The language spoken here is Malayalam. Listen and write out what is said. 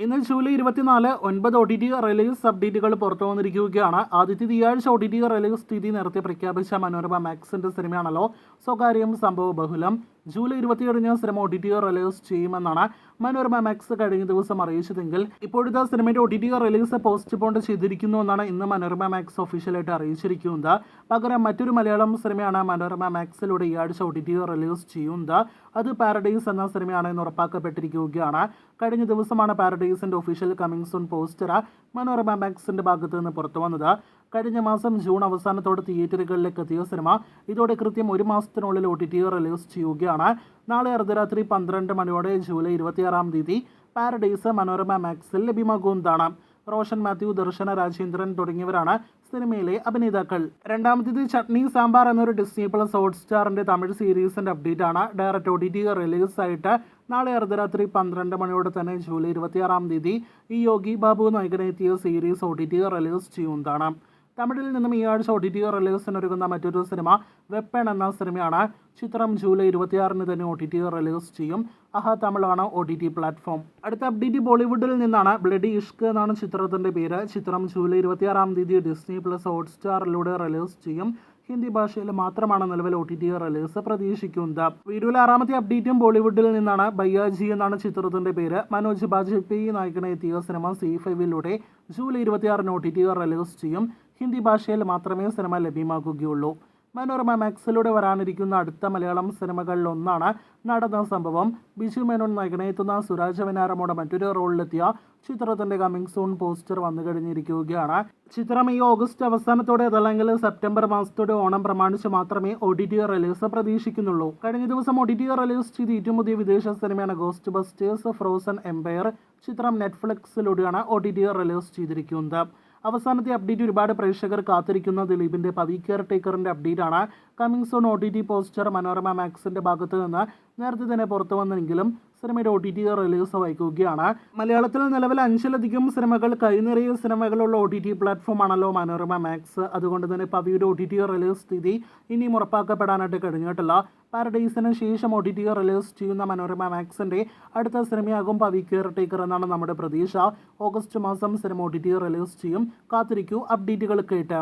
ഇന്ന് ജൂലൈ 24 9 OTT റിലീസ് അപ്ഡേറ്റുകൾ പുറത്തു വന്നിരിക്കുകയാണ്. ആദ്യത്തെ ഈയാഴ്ച OTT റിലീസ് തീയതി നേരത്തെ പ്രഖ്യാപിച്ച മനോരമ മാക്സിന്റെ സിനിമയാണല്ലോ സ്വകാര്യം സംഭവ ബഹുലം. ജൂലൈ 27 സിനിമ OTT റിലീസ് ചെയ്യുമെന്നാണ് മനോരമ മാക്സ് കഴിഞ്ഞ ദിവസം അറിയിച്ചതെങ്കിൽ ഇപ്പോഴത്തെ സിനിമയുടെ OTT റിലീസ് പോസ്റ്റ്പോണ്ട് ചെയ്തിരിക്കുന്നു എന്നാണ് ഇന്ന് മനോരമ മാക്സ് ഒഫീഷ്യലായിട്ട് അറിയിച്ചിരിക്കുന്നത്. പകരം മറ്റൊരു മലയാളം സിനിമയാണ് മനോരമ മാക്സിലൂടെ ഈ ആഴ്ച OTT റിലീസ് ചെയ്യുന്നത്. അത് പാരഡൈസ് എന്ന സിനിമയാണ് എന്ന് ഉറപ്പാക്കപ്പെട്ടിരിക്കുകയാണ്. കഴിഞ്ഞ ദിവസമാണ് പാരഡൈസിന്റെ official coming soon poster Manorama മാക്സിന്റെ ഭാഗത്ത് നിന്ന് പുറത്തു വന്നത്. കഴിഞ്ഞ മാസം ജൂൺ അവസാനത്തോടെ തിയേറ്ററുകളിലേക്ക് എത്തിയ സിനിമ ഇതോടെ കൃത്യം ഒരു മാസത്തിനുള്ളിൽ OTT റിലീസ് ചെയ്യുകയാണ്. നാളെ അർദ്ധരാത്രി 12 മണിയോടെ ജൂലൈ 26 പാരഡൈസ് മനോരമ മാക്സിൽ ലഭ്യമാകുന്നതാണ്. റോഷൻ മാത്യു, ദർശന രാജേന്ദ്രൻ തുടങ്ങിയവരാണ് സിനിമയിലെ അഭിനേതാക്കൾ. രണ്ടാമത്തേത് ചട്നി സാമ്പാർ എന്നൊരു ഡിസ്നി പ്ലസ് ഹോട്ട്സ്റ്റാറിന്റെ തമിഴ് സീരീസിന്റെ അപ്ഡേറ്റ് ആണ്. ഡയറക്റ്റ് OTT റിലീസ് ആയിട്ട് നാളെ അർദ്ധരാത്രി 12 മണിയോടെ തന്നെ ജൂലൈ 26 ഈ യോഗി ബാബു നായകനെത്തിയ സീരീസ് OTT റിലീസ് ചെയ്യുന്നതാണ്. തമിഴിൽ നിന്നും ഈ ആഴ്ച OTT റിലീസിനൊരുങ്ങുന്ന മറ്റൊരു സിനിമ വെപ്പൺ എന്ന സിനിമയാണ്. ചിത്രം ജൂലൈ 26 തന്നെ OTT റിലീസ് ചെയ്യും. തമിഴാണ് OTT പ്ലാറ്റ്ഫോം. അടുത്ത അപ്ഡേറ്റ് ബോളിവുഡിൽ നിന്നാണ്. ബ്ലഡി ഇഷ്ക് എന്നാണ് ചിത്രത്തിന്റെ പേര്. ചിത്രം ജൂലൈ 26 ഡിസ്നി പ്ലസ് ഹോട്ട്സ്റ്റാറിലൂടെ റിലീസ് ചെയ്യും. ഹിന്ദി ഭാഷയിൽ മാത്രമാണ് നിലവിൽ OTT റിലീസ് പ്രതീക്ഷിക്കുന്നത്. വീഡിയോയിലെ 6ാമത്തെ അപ്ഡേറ്റും ബോളിവുഡിൽ നിന്നാണ്. ബയ്യാജി എന്നാണ് ചിത്രത്തിന്റെ പേര്. മനോജ് ബാജ്പേയി നായകനെത്തിയ സിനിമ C5 ജൂലൈ 26 OTT റിലീസ് ചെയ്യും. ഹിന്ദി ഭാഷയിൽ മാത്രമേ സിനിമ ലഭ്യമാക്കുകയുള്ളൂ. മനോരമ മാക്സിലൂടെ വരാനിരിക്കുന്ന അടുത്ത മലയാളം സിനിമകളിൽ ഒന്നാണ് നടന്ന സംഭവം. ബിജു മേനോൻ നായകനെത്തുന്ന സുരാജ് വെഞ്ഞാറമ്മൂട് മറ്റൊരു റോളിലെത്തിയ ചിത്രത്തിന്റെ കമ്മിങ് സൂൺ പോസ്റ്റർ വന്നു കഴിഞ്ഞിരിക്കുകയാണ്. ചിത്രം ഈ ഓഗസ്റ്റ് അവസാനത്തോടെ അതല്ലെങ്കിൽ സെപ്റ്റംബർ മാസത്തോടെ ഓണം പ്രമാണിച്ച് മാത്രമേ OTT റിലീസ് പ്രതീക്ഷിക്കുന്നുള്ളൂ. കഴിഞ്ഞ ദിവസം OTT റിലീസ് ചെയ്ത ഏറ്റവും പുതിയ വിദേശ സിനിമയാണ് ഗോസ്റ്റ് ബസ്റ്റേഴ്സ് ഫ്രോസൺ എംപയർ. ചിത്രം നെറ്റ്ഫ്ലിക്സിലൂടെയാണ് OTT റിലീസ് ചെയ്തിരിക്കുന്നത്. അവസാനത്തെ അപ്ഡേറ്റ് ഒരുപാട് പ്രേക്ഷകർ കാത്തിരിക്കുന്ന ദിലീപിന്റെ പവി കെയർ ടേക്കറിന്റെ അപ്ഡേറ്റ് ആണ്. Coming soon OTT poster Manorama മാക്സിന്റെ ഭാഗത്ത് നിന്ന് നേരത്തെ തന്നെ പുറത്തു വന്നെങ്കിലും സിനിമയുടെ OTT റിലീസ് വൈകുകയാണ്. മലയാളത്തിൽ നിലവിൽ 5ലധികം സിനിമകൾ, കൈനിറയ സിനിമകളുള്ള OTT പ്ലാറ്റ്ഫോം ആണല്ലോ മനോരമ മാക്സ്. അതുകൊണ്ട് തന്നെ പവിയുടെ OTT റിലീസ് തീയതി ഇനിയും ഉറപ്പാക്കപ്പെടാനായിട്ട് കഴിഞ്ഞിട്ടില്ല. പാരഡൈസിന് ശേഷം OTT റിലീസ് ചെയ്യുന്ന മനോരമ മാക്സിന്റെ അടുത്ത സിനിമയാകും പവി കെയർ ടേക്കർ എന്നാണ് നമ്മുടെ പ്രതീക്ഷ. ഓഗസ്റ്റ് മാസം സിനിമ OTT റിലീസ് ചെയ്യും. കാത്തിരിക്കൂ അപ്ഡേറ്റുകൾ കേട്ട്.